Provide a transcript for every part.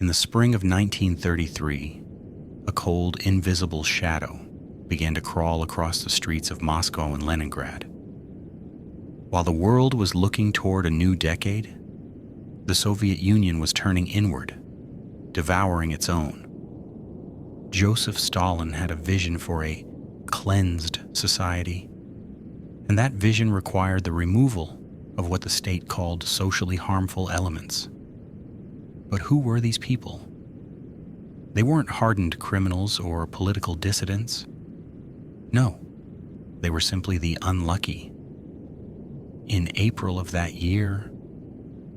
In the spring of 1933, a cold, invisible shadow began to crawl across the streets of Moscow and Leningrad. While the world was looking toward a new decade, the Soviet Union was turning inward, devouring its own. Joseph Stalin had a vision for a cleansed society, and that vision required the removal of what the state called socially harmful elements. But who were these people? They weren't hardened criminals or political dissidents. No, they were simply the unlucky. In April of that year,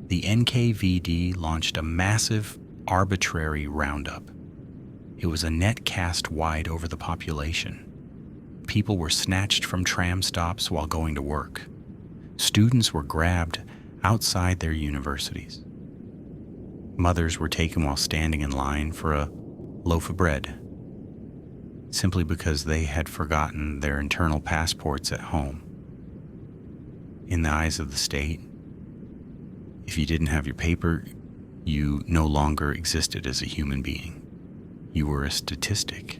the NKVD launched a massive, arbitrary roundup. It was a net cast wide over the population. People were snatched from tram stops while going to work. Students were grabbed outside their universities. Mothers were taken while standing in line for a loaf of bread, simply because they had forgotten their internal passports at home. In the eyes of the state, if you didn't have your paper, you no longer existed as a human being. You were a statistic,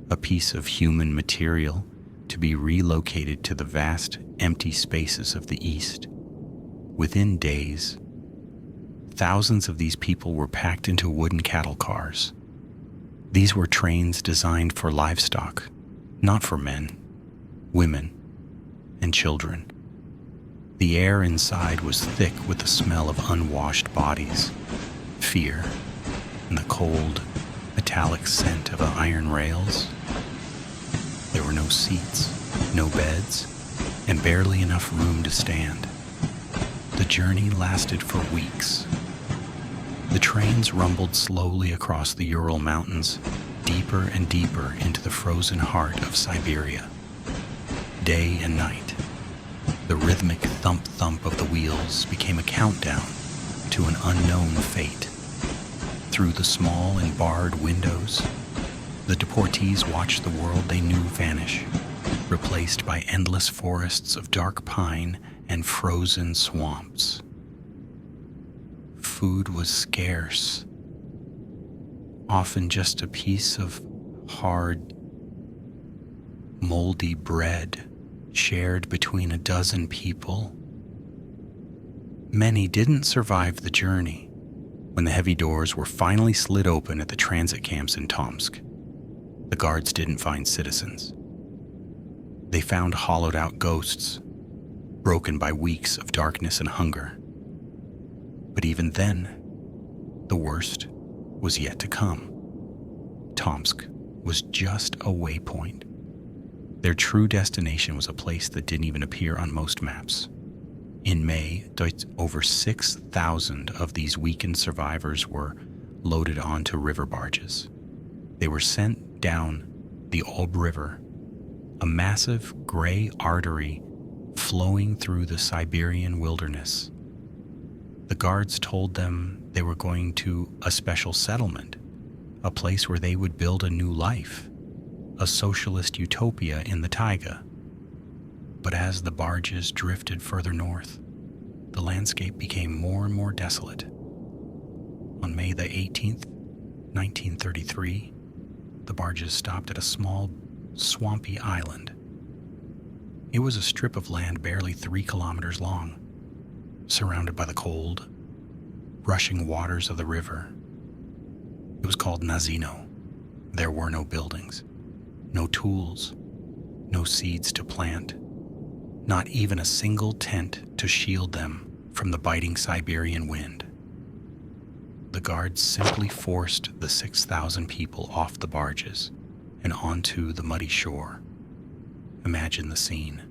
a piece of human material to be relocated to the vast, empty spaces of the East. Within days, thousands of these people were packed into wooden cattle cars. These were trains designed for livestock, not for men, women, and children. The air inside was thick with the smell of unwashed bodies, fear, and the cold, metallic scent of iron rails. There were no seats, no beds, and barely enough room to stand. The journey lasted for weeks. The trains rumbled slowly across the Ural Mountains, deeper and deeper into the frozen heart of Siberia. Day and night, the rhythmic thump-thump of the wheels became a countdown to an unknown fate. Through the small and barred windows, the deportees watched the world they knew vanish, replaced by endless forests of dark pine and frozen swamps. Food was scarce, often just a piece of hard, moldy bread shared between a dozen people. Many didn't survive the journey. When the heavy doors were finally slid open at the transit camps in Tomsk, the guards didn't find citizens. They found hollowed-out ghosts, broken by weeks of darkness and hunger. But even then, the worst was yet to come. Tomsk was just a waypoint. Their true destination was a place that didn't even appear on most maps. In May, over 6,000 of these weakened survivors were loaded onto river barges. They were sent down the Ob River, a massive gray artery flowing through the Siberian wilderness. The guards told them they were going to a special settlement, a place where they would build a new life, a socialist utopia in the taiga. But as the barges drifted further north, the landscape became more and more desolate. On May the 18th, 1933, the barges stopped at a small, swampy island. It was a strip of land barely 3 kilometers long, surrounded by the cold, rushing waters of the river. It was called Nazino. There were no buildings, no tools, no seeds to plant, not even a single tent to shield them from the biting Siberian wind. The guards simply forced the 6,000 people off the barges and onto the muddy shore. Imagine the scene.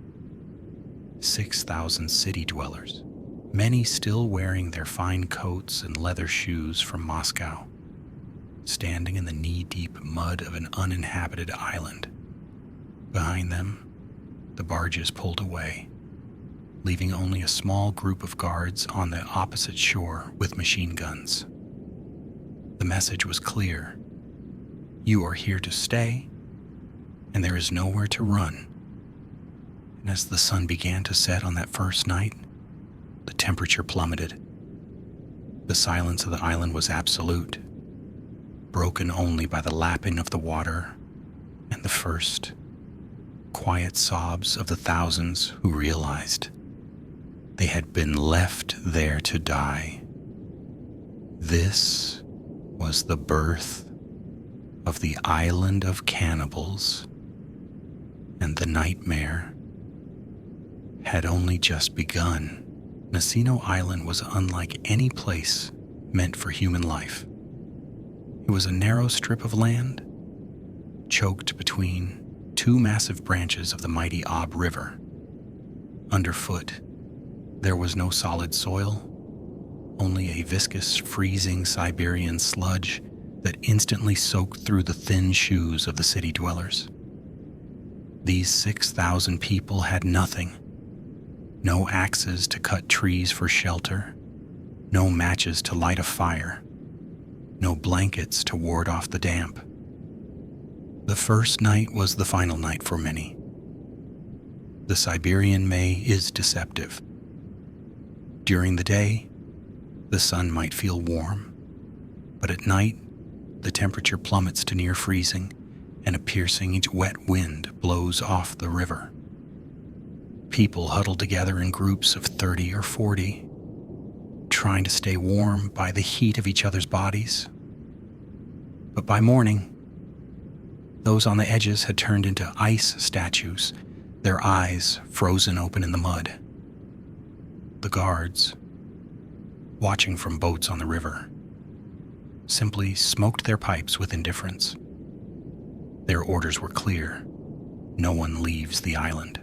6,000 city dwellers, many still wearing their fine coats and leather shoes from Moscow, standing in the knee-deep mud of an uninhabited island. Behind them, the barges pulled away, leaving only a small group of guards on the opposite shore with machine guns. The message was clear. You are here to stay, and there is nowhere to run. And as the sun began to set on that first night, the temperature plummeted. The silence of the island was absolute. broken only by the lapping of the water and the first quiet sobs of the thousands who realized they had been left there to die. This was the birth of the island of cannibals, and the nightmare had only just begun. Nazino Island was unlike any place meant for human life. It was a narrow strip of land, choked between two massive branches of the mighty Ob River. Underfoot, there was no solid soil, only a viscous, freezing Siberian sludge that instantly soaked through the thin shoes of the city dwellers. These 6,000 people had nothing. No axes to cut trees for shelter, no matches to light a fire, no blankets to ward off the damp. The first night was the final night for many. The Siberian May is deceptive. During the day, the sun might feel warm, but at night, the temperature plummets to near freezing, and a piercing wet wind blows off the river. People huddle together in groups of 30 or 40, trying to stay warm by the heat of each other's bodies. But by morning, those on the edges had turned into ice statues, their eyes frozen open in the mud. The guards, watching from boats on the river, simply smoked their pipes with indifference. Their orders were clear: no one leaves the island.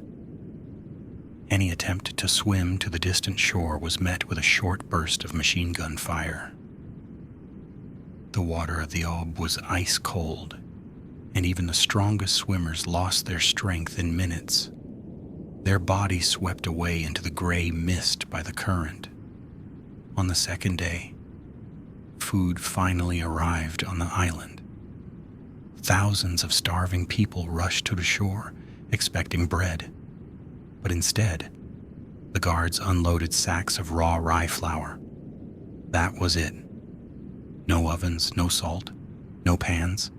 Any attempt to swim to the distant shore was met with a short burst of machine gun fire. The water of the Ob was ice cold, and even the strongest swimmers lost their strength in minutes, their bodies swept away into the gray mist by the current. On the second day, food finally arrived on the island. Thousands of starving people rushed to the shore, expecting bread. But instead, the guards unloaded sacks of raw rye flour. That was it. No ovens, no salt, no pans.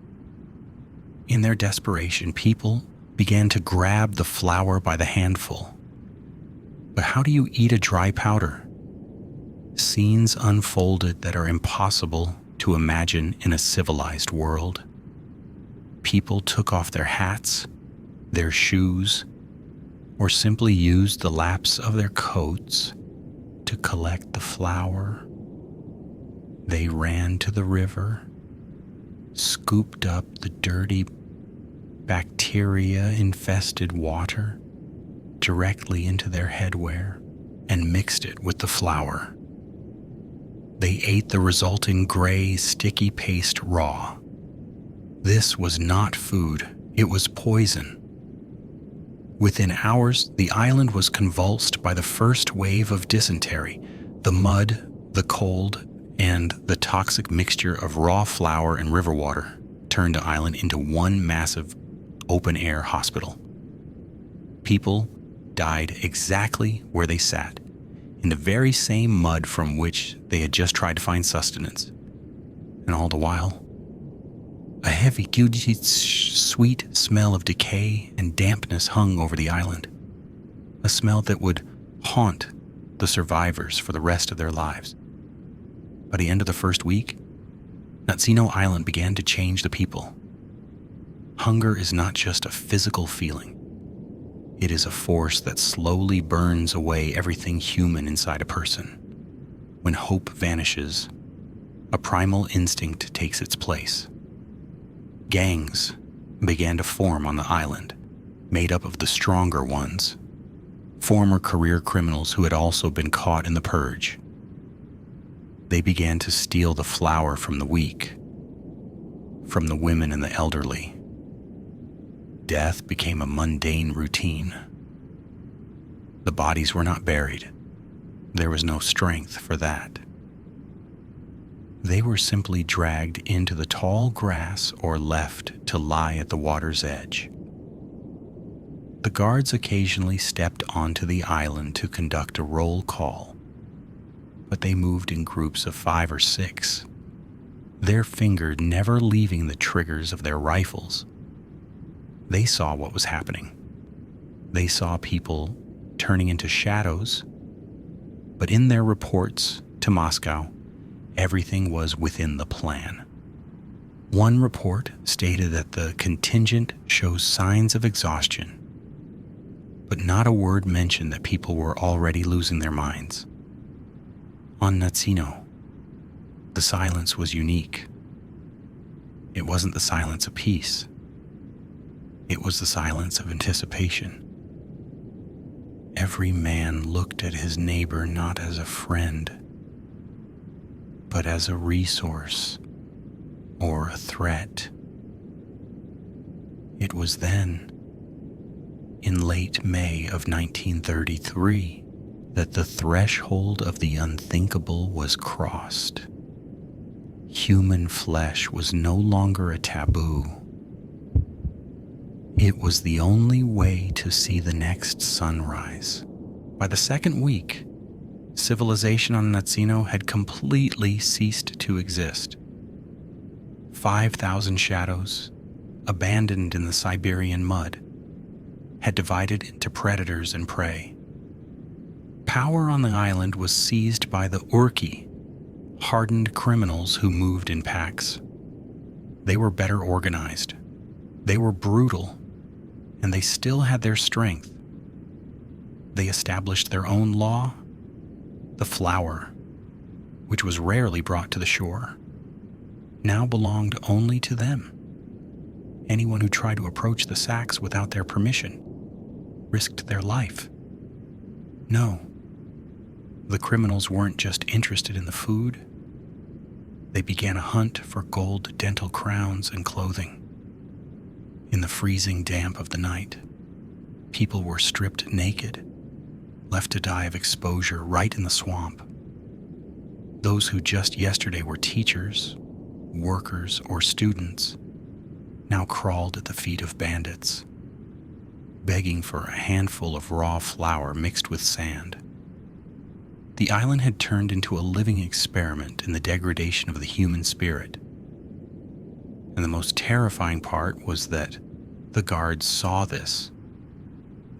In their desperation, people began to grab the flour by the handful. But how do you eat a dry powder? Scenes unfolded that are impossible to imagine in a civilized world. People took off their hats, their shoes, or simply used the laps of their coats to collect the flour. They ran to the river, scooped up the dirty, bacteria-infested water directly into their headwear and mixed it with the flour. They ate the resulting gray, sticky paste raw. This was not food, it was poison. Within hours, the island was convulsed by the first wave of dysentery. The mud, the cold, and the toxic mixture of raw flour and river water turned the island into one massive open-air hospital. People died exactly where they sat, in the very same mud from which they had just tried to find sustenance. And all the while, a heavy, sweet smell of decay and dampness hung over the island, a smell that would haunt the survivors for the rest of their lives. By the end of the first week, Nazino Island began to change the people. Hunger is not just a physical feeling. It is a force that slowly burns away everything human inside a person. When hope vanishes, a primal instinct takes its place. Gangs began to form on the island, made up of the stronger ones, former career criminals who had also been caught in the purge. They began to steal the flour from the weak, from the women and the elderly. Death became a mundane routine. The bodies were not buried. There was no strength for that. They were simply dragged into the tall grass or left to lie at the water's edge. The guards occasionally stepped onto the island to conduct a roll call, but they moved in groups of 5 or 6. their finger never leaving the triggers of their rifles. They saw what was happening. They saw people turning into shadows, but in their reports to Moscow, everything was within the plan. One report stated that the contingent shows signs of exhaustion, but not a word mentioned that people were already losing their minds. On Nazino, the silence was unique. It wasn't the silence of peace. It was the silence of anticipation. Every man looked at his neighbor not as a friend, but as a resource or a threat. It was then, in late May of 1933, that the threshold of the unthinkable was crossed. Human flesh was no longer a taboo. It was the only way to see the next sunrise. By the second week, civilization on Nazino had completely ceased to exist. 5,000 shadows, abandoned in the Siberian mud, had divided into predators and prey. Power on the island was seized by the Urki, hardened criminals who moved in packs. They were better organized. They were brutal, and they still had their strength. They established their own law, the flour, which was rarely brought to the shore, now belonged only to them. Anyone who tried to approach the sacks without their permission risked their life. No, the criminals weren't just interested in the food. They began a hunt for gold dental crowns and clothing. In the freezing damp of the night, people were stripped naked, left to die of exposure right in the swamp. Those who just yesterday were teachers, workers, or students now crawled at the feet of bandits, begging for a handful of raw flour mixed with sand. The island had turned into a living experiment in the degradation of the human spirit. And the most terrifying part was that the guards saw this,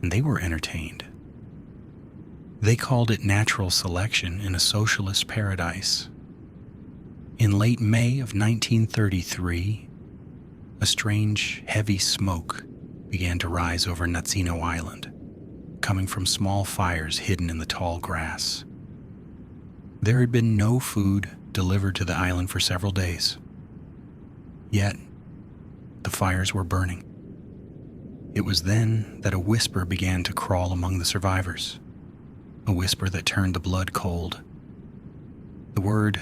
and they were entertained. They called it natural selection in a socialist paradise. In late May of 1933, a strange, heavy smoke began to rise over Nazino Island, coming from small fires hidden in the tall grass. There had been no food delivered to the island for several days. Yet, the fires were burning. It was then that a whisper began to crawl among the survivors, a whisper that turned the blood cold. The word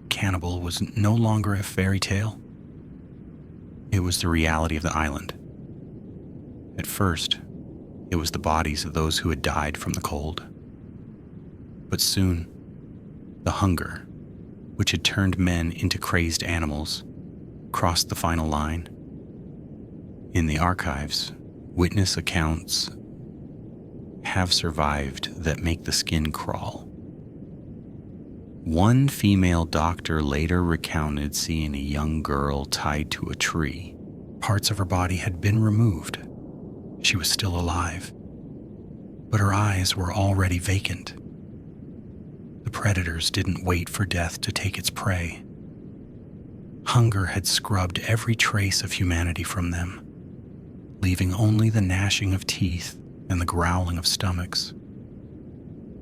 cannibal was no longer a fairy tale. It was the reality of the island. At first, it was the bodies of those who had died from the cold. But soon, the hunger, which had turned men into crazed animals, crossed the final line. In the archives, witness accounts have survived that make the skin crawl. One female doctor later recounted seeing a young girl tied to a tree. Parts of her body had been removed. She was still alive, but her eyes were already vacant. The predators didn't wait for death to take its prey. Hunger had scrubbed every trace of humanity from them, leaving only the gnashing of teeth and the growling of stomachs.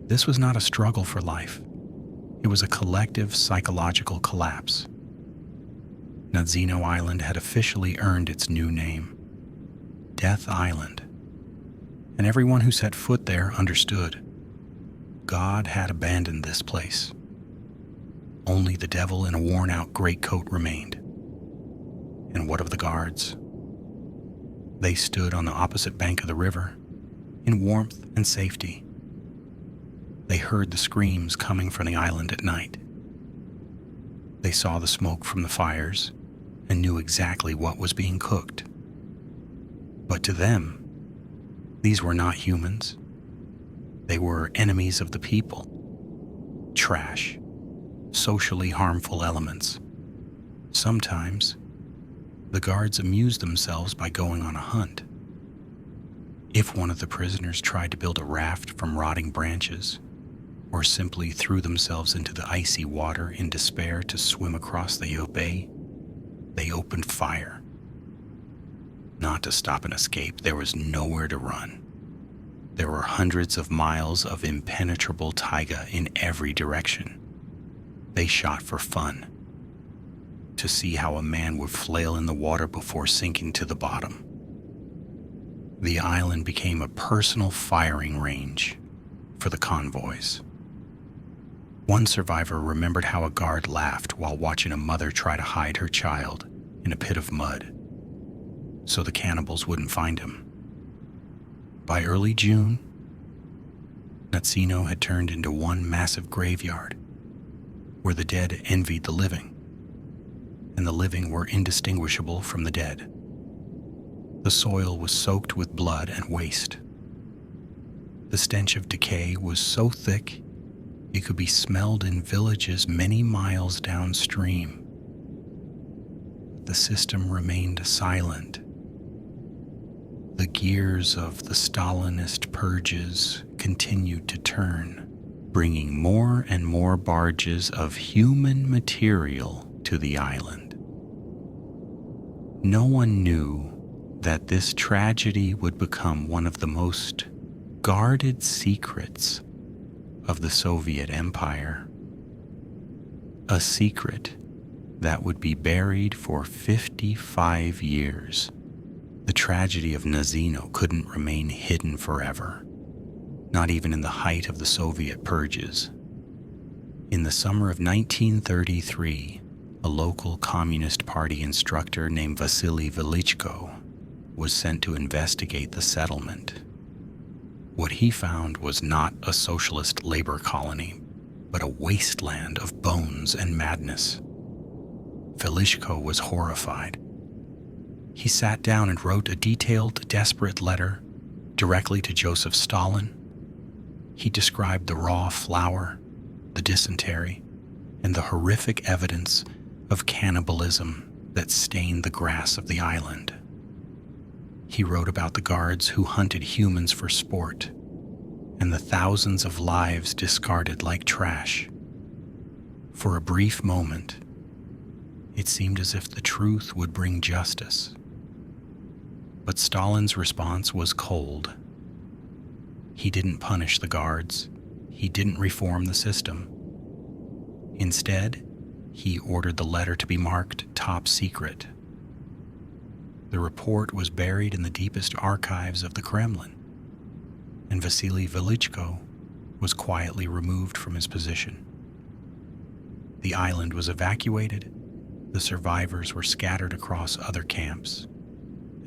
This was not a struggle for life. It was a collective psychological collapse. Nazino Island had officially earned its new name, Death Island, and everyone who set foot there understood God had abandoned this place. Only the devil in a worn-out greatcoat remained. And what of the guards? They stood on the opposite bank of the river, in warmth and safety. They heard the screams coming from the island at night. They saw the smoke from the fires and knew exactly what was being cooked. But to them, these were not humans. They were enemies of the people. Trash, socially harmful elements. Sometimes, the guards amused themselves by going on a hunt. If one of the prisoners tried to build a raft from rotting branches, or simply threw themselves into the icy water in despair to swim across the bay, they opened fire. Not to stop an escape, there was nowhere to run. There were hundreds of miles of impenetrable taiga in every direction. They shot for fun, to see how a man would flail in the water before sinking to the bottom. The island became a personal firing range for the convoys. One survivor remembered how a guard laughed while watching a mother try to hide her child in a pit of mud so the cannibals wouldn't find him. By early June, Nazino had turned into one massive graveyard where the dead envied the living, and the living were indistinguishable from the dead. The soil was soaked with blood and waste. The stench of decay was so thick it could be smelled in villages many miles downstream. The system remained silent. The gears of the Stalinist purges continued to turn, bringing more and more barges of human material to the island. No one knew that this tragedy would become one of the most guarded secrets of the Soviet Empire. A secret that would be buried for 55 years. The tragedy of Nazino couldn't remain hidden forever, not even in the height of the Soviet purges. In the summer of 1933, a local Communist Party instructor named Vasily Velichko was sent to investigate the settlement. What he found was not a socialist labor colony, but a wasteland of bones and madness. Velichko was horrified. He sat down and wrote a detailed, desperate letter directly to Joseph Stalin. He described the raw flour, the dysentery, and the horrific evidence of cannibalism that stained the grass of the island. He wrote about the guards who hunted humans for sport and the thousands of lives discarded like trash. For a brief moment, it seemed as if the truth would bring justice. But Stalin's response was cold. He didn't punish the guards. He didn't reform the system. Instead, he ordered the letter to be marked top secret. The report was buried in the deepest archives of the Kremlin, and Vasily Velichko was quietly removed from his position. The island was evacuated, the survivors were scattered across other camps,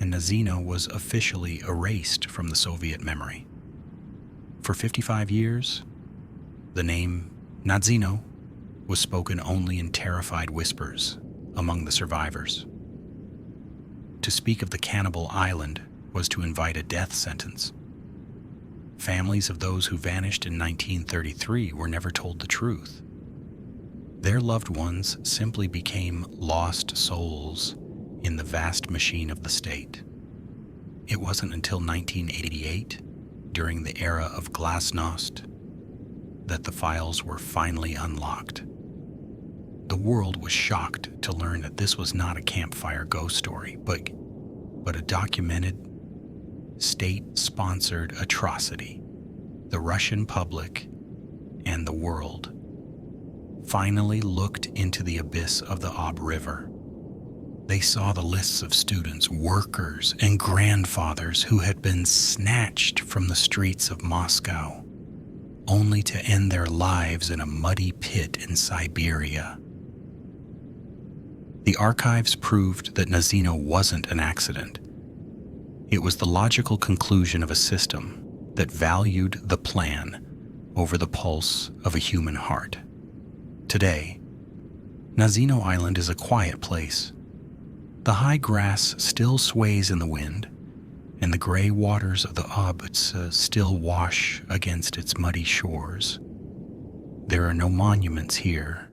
and Nazino was officially erased from the Soviet memory. For 55 years, the name Nazino was spoken only in terrified whispers among the survivors. To speak of the Cannibal Island was to invite a death sentence. Families of those who vanished in 1933 were never told the truth. Their loved ones simply became lost souls in the vast machine of the state. It wasn't until 1988, during the era of glasnost, that the files were finally unlocked. The world was shocked to learn that this was not a campfire ghost story, but a documented, state-sponsored atrocity. The Russian public and the world finally looked into the abyss of the Ob River. They saw the lists of students, workers, and grandfathers who had been snatched from the streets of Moscow, only to end their lives in a muddy pit in Siberia. The archives proved that Nazino wasn't an accident. It was the logical conclusion of a system that valued the plan over the pulse of a human heart. Today, Nazino Island is a quiet place. The high grass still sways in the wind, and the gray waters of the Ob still wash against its muddy shores. There are no monuments here,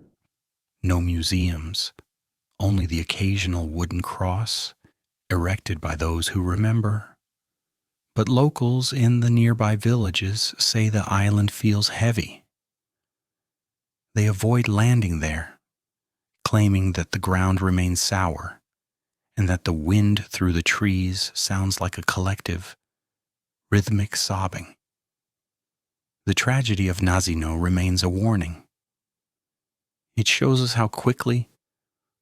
no museums, only the occasional wooden cross erected by those who remember. But locals in the nearby villages say the island feels heavy. They avoid landing there, claiming that the ground remains sour and that the wind through the trees sounds like a collective, rhythmic sobbing. The tragedy of Nazino remains a warning. It shows us how quickly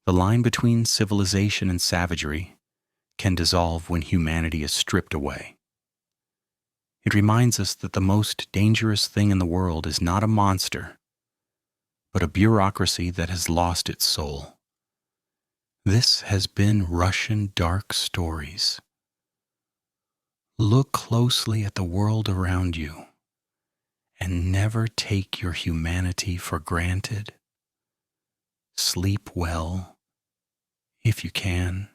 the line between civilization and savagery can dissolve when humanity is stripped away. It reminds us that the most dangerous thing in the world is not a monster, but a bureaucracy that has lost its soul. This has been Russian Dark Stories. Look closely at the world around you and never take your humanity for granted. Sleep well, if you can.